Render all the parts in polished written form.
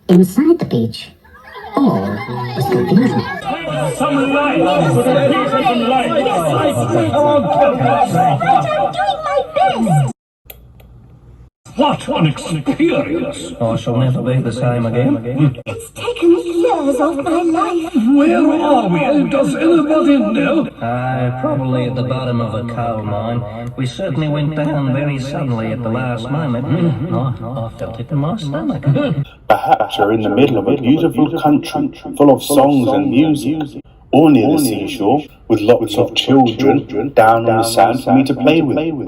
inside the beach, or was confusion? Some light! Some light! I'm doing my best! What an experience! I shall never be the same again. It's taken years off my life. Where are we? Does anybody know? Probably at the bottom of a coal mine. We certainly went down very suddenly at the last moment. I felt it in my stomach. Perhaps you're in the middle of a beautiful country full of songs and music, or near the seashore with lots of children down on the sand for me to play with.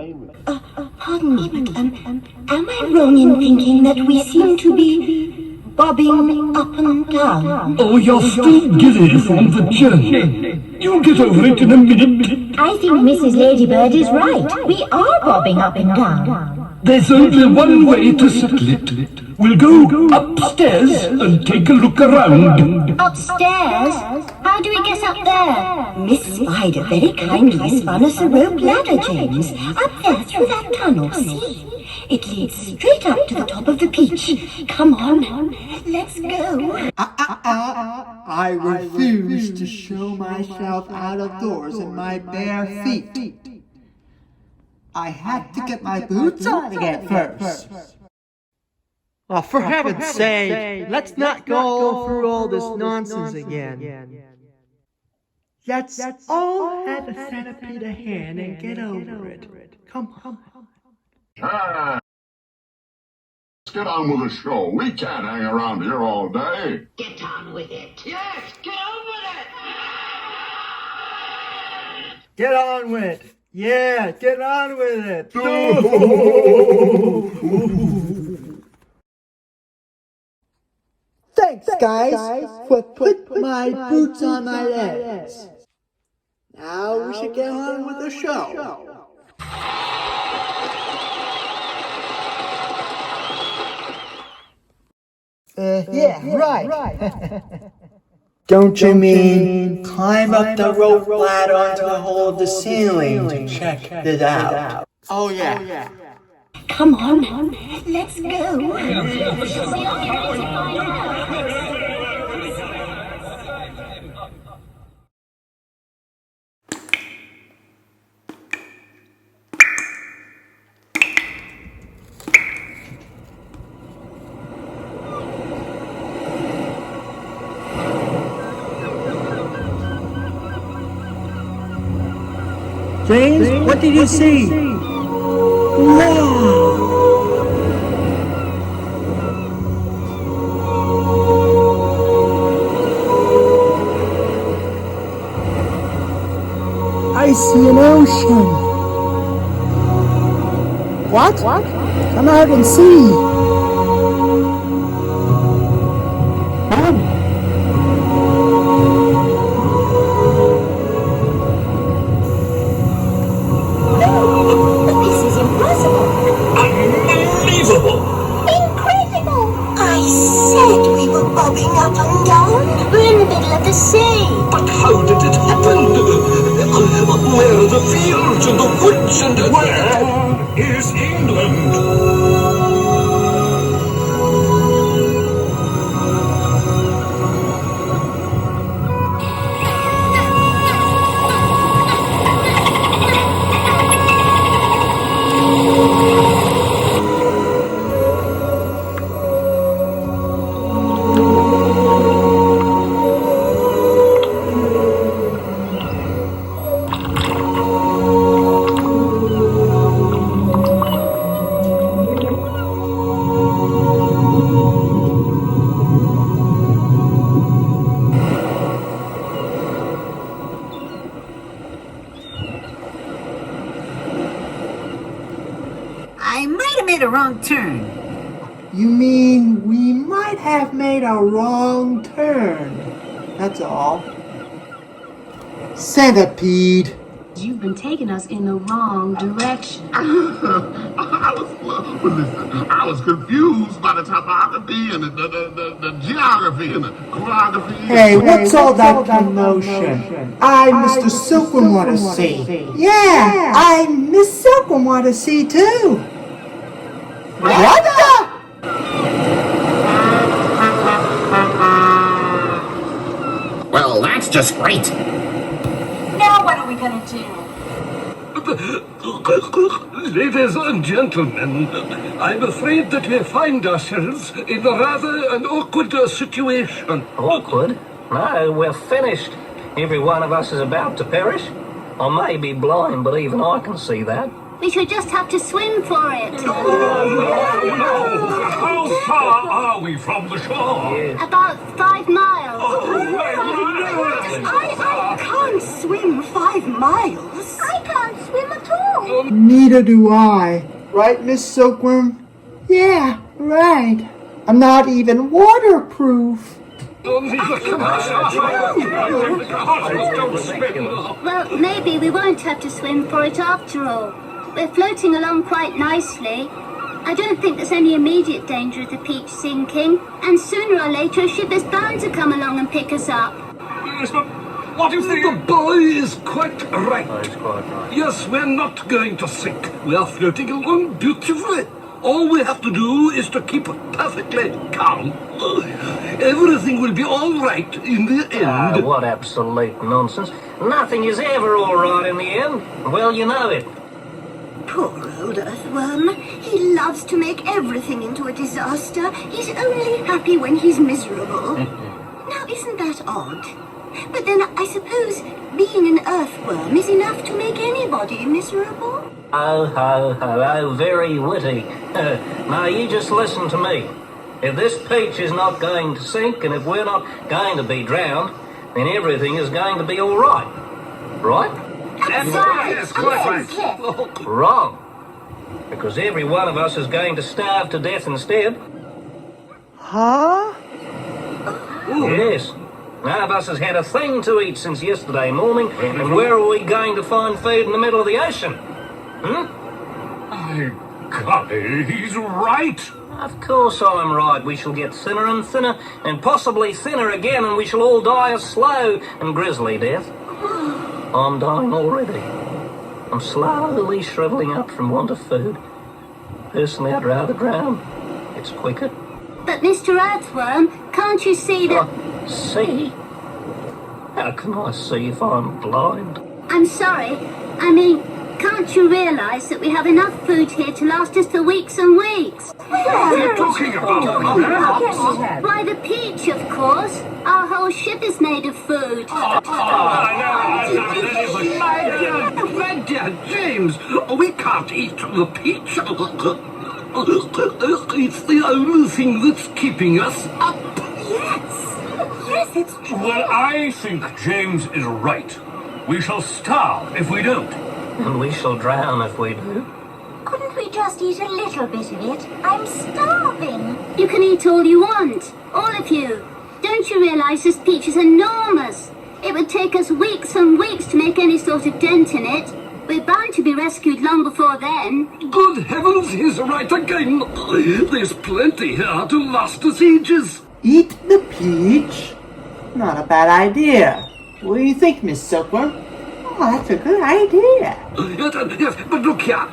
Pardon me, but am I wrong in thinking that we seem to be bobbing up and down? Oh, you're still giddy from the journey. You'll get over it in a minute. I think Mrs. Ladybird is right. We are bobbing up and down. There's only one way to settle it. We'll go upstairs and take a look around. Upstairs? How do we get up there? Miss Spider very kindly spun us a rope ladder, James. Up there through that tunnel, see? It leads straight up to the top of the peach. Come on, let's go. I refuse to show myself out of doors in my bare feet. I had to get my boots on again first. Oh, for heaven's sake, let's not go through all this nonsense again. Let's all have a centipede a hand and get over it. Come on. Let's get on with the show. We can't hang around here all day. Get on with it. Yes, get on with it! Get on with it. Yeah, get on with it. Thanks, guys, for putting my boots on my legs. Now we should get on with the show. Yeah, right. Don't you mean climb up the rope ladder onto the hole of the ceiling to check it out? Oh, yeah. Come on, let's go. James, what did you see? Whoa! I see an ocean. What? Come out and see. This is impossible. Unbelievable! Incredible! I said we were bobbing up and down. We're in the middle of the sea. But how did it happen? Where are the fields and the woods and where is England? I might have made a wrong turn. You mean we might have made a wrong turn? That's all. Centipede. You've been taking us in the wrong direction. I was confused by the topography and the geography and the choreography. Hey, what's all that commotion? I, Mr. Silkworm, want to see. Yeah, I, Miss Silkworm, want to see too. What the? just great. Now what are we gonna do? Ladies and gentlemen, I'm afraid that we find ourselves in a rather an awkward situation. Awkward? No, we're finished. Every one of us is about to perish. I may be blind, but even I can see that. We should just have to swim for it. How far are we from the shore? About 5 miles. I can't swim 5 miles. I can't swim at all. Neither do I. Right, Miss Silkworm? Yeah, right. I'm not even waterproof. Well, maybe we won't have to swim for it after all. We're floating along quite nicely. I don't think there's any immediate danger of the Peach sinking, and sooner or later a ship is bound to come along and pick us up. Yes, but what if the boy is quite right? That's quite right. Yes, we're not going to sink. We are floating along beautifully. All we have to do is to keep perfectly calm. Everything will be all right in the end. What absolute nonsense. Nothing is ever all right in the end. Well, you know it. Poor old earthworm. He loves to make everything into a disaster. He's only happy when he's miserable. Now, isn't that odd? But then I suppose being an earthworm is enough to make anybody miserable. Oh, ho, ho, oh, very witty. Now, you just listen to me. If this Peach is not going to sink, and if we're not going to be drowned, then everything is going to be all right. Right? That's right. Yes, quite right. Wrong. Because every one of us is going to starve to death instead. Huh? Yes. None of us has had a thing to eat since yesterday morning, and where are we going to find food in the middle of the ocean? Golly, he's right. Of course I'm right. We shall get thinner and thinner, and possibly thinner again, and we shall all die a slow and grisly death. I'm dying already. I'm slowly shriveling up from want of food. Personally, I'd rather drown. It's quicker. But Mr. Earthworm, can't you see that... See? How can I see if I'm blind? I'm sorry. I mean, can't you realise that we have enough food here to last us for weeks and weeks? What are you talking about? Why, the Peach, of course. Our whole ship is made of food. My dear James, we can't eat the Peach. It's the only thing that's keeping us up. Yes, it's true. Well, I think James is right. We shall starve if we don't. And we shall drown if we do. Couldn't we just eat a little bit of it? I'm starving. You can eat all you want. All of you. Don't you realise this Peach is enormous? It would take us weeks and weeks to make any sort of dent in it. We're bound to be rescued long before then. Good heavens, he's right again. There's plenty here to last us ages. Eat the peach? Not a bad idea. What do you think, Miss Silkworm? Oh, that's a good idea. Yes, but look here.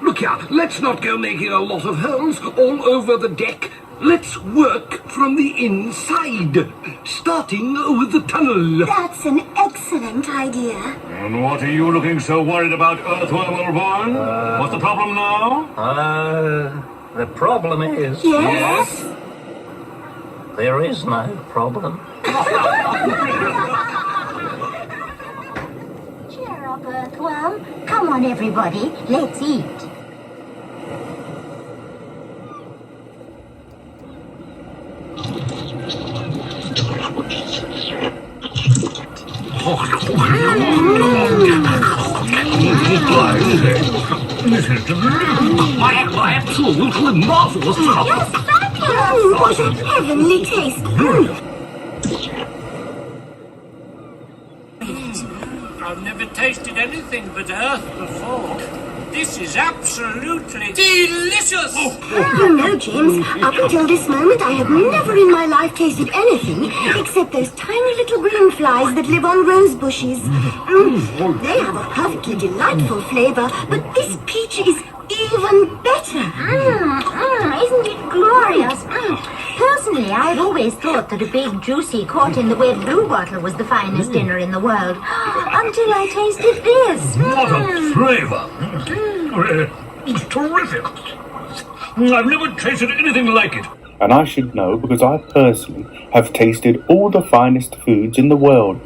Let's not go making a lot of holes all over the deck. Let's work from the inside, starting with the tunnel. That's an excellent idea. And what are you looking so worried about, Earthworm, old boy? What's the problem now? The problem is... Yes? There is no problem. Cheer up, Earthworm. Come on, everybody. Let's eat. This is absolutely marvelous. Yes, fabulous. What a heavenly taste. I've never tasted anything but earth before. This is absolutely delicious! You know, James, up until this moment I have never in my life tasted anything except those tiny little green flies that live on rose bushes. They have a perfectly delightful flavour, but this peach is even better. Isn't it glorious? Personally, Personally, I'd always thought that a big, juicy, caught-in-the-web bluebottle was the finest dinner in the world. Until I tasted this. What a flavour! It's terrific! I've never tasted anything like it. And I should know because I personally have tasted all the finest foods in the world,